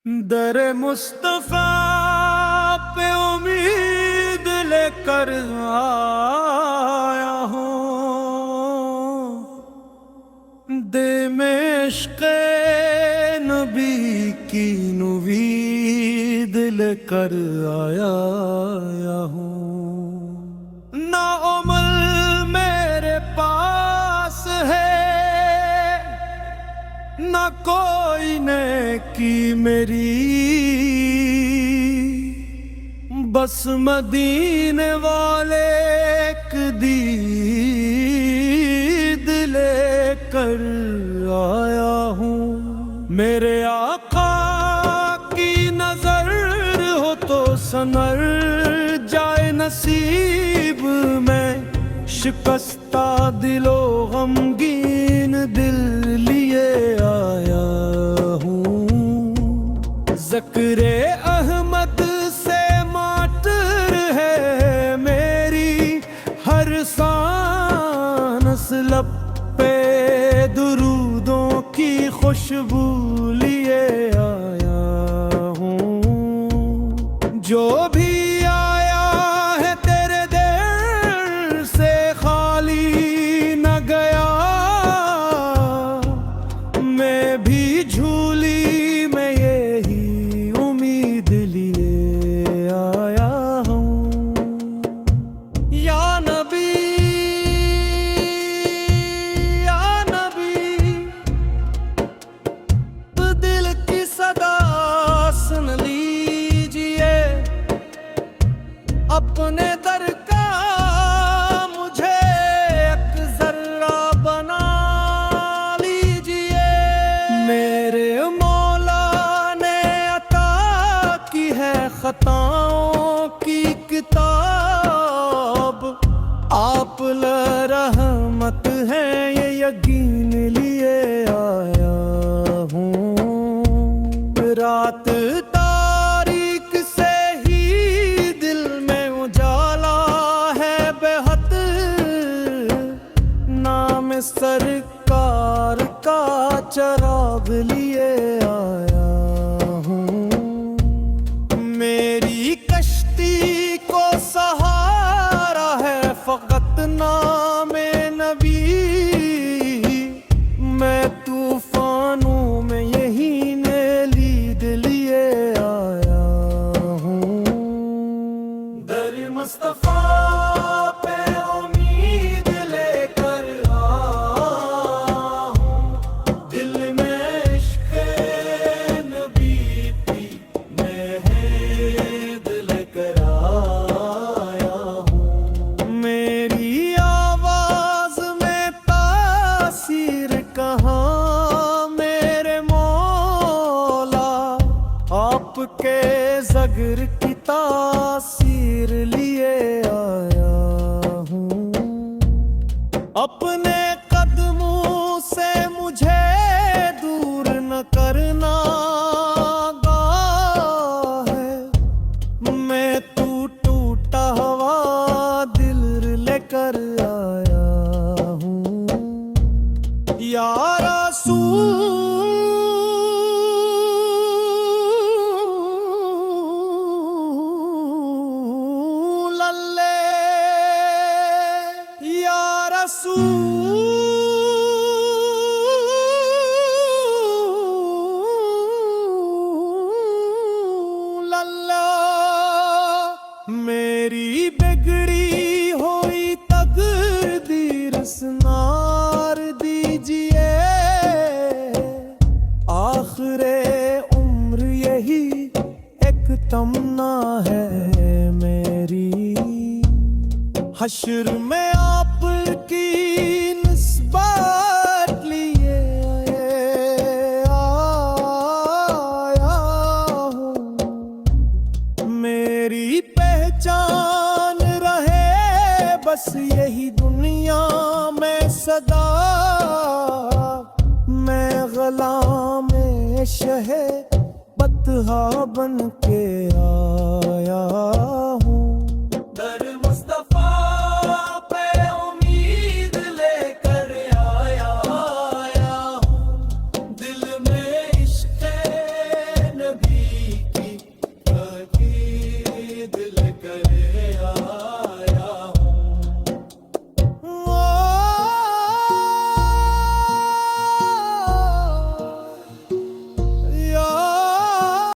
दर मुस्तफा पे उम्मीद लेकर आया हूँ, दे में इश्क़े नबी की नुवीद लेकर आया हूँ। ना उम्र मेरे पास है, ना कोई नेकी मेरी, बस मदीने वाले एक दीद लेकर आया हूँ। मेरे आका की नजर हो तो सनर जाए नसीब में, शिकस्ता दिलो गमगीन दिल लिए आया हूँ। ज़िक्रे अहमद से मातर है मेरी, हर सांस लब पे दुरूदों की खुशबू लिए आया हूँ। जो भी आया है तेरे दर से खाली न गया, मैं भी झूली में यही उम्मीद लिए आया हूँ। या नबी दिल की सदा सुन लीजिए, अपने दर का मुझे एक जर्रा बना लीजिए। मेरे मौला ने अता की है खताओं की किताब, आप रहमत है ये यकीन लिए आया हूँ। रात तारीक से ही दिल में उजाला है बेहद, नाम सरकार का चराग लिए आया हूँ। मेरी कश्ती को सहारा है फकत नामे नबी, मैं तूफानों में यही लीद लिए आया हूँ। दर मुस्तफा पे उम्मीद लेकर आया हूँ, दिल में इश्क़े नबी की महद लेकर आया हूँ। मेरी आवाज में तासीर कहाँ मेरे मौला, आपके ज़गर की तासीर लिए आया हूँ। अपने कदमों से मुझे दूर न करना है, मैं टूटा हुआ दिल लेकर आया हूँ। या रसूल अल्लाह, या रसूल अल्लाह, मेरी बिगड़ी हुई तकदीर सुनार दीजिए। आखिरे उम्र यही एक तमन्ना है मेरी, हश्र में आपकी निस्बत लिए आया हूँ। मेरी पहचान रहे बस यही दुनिया में सदा, मैं ग़ुलाम शहे बतहा बन के आया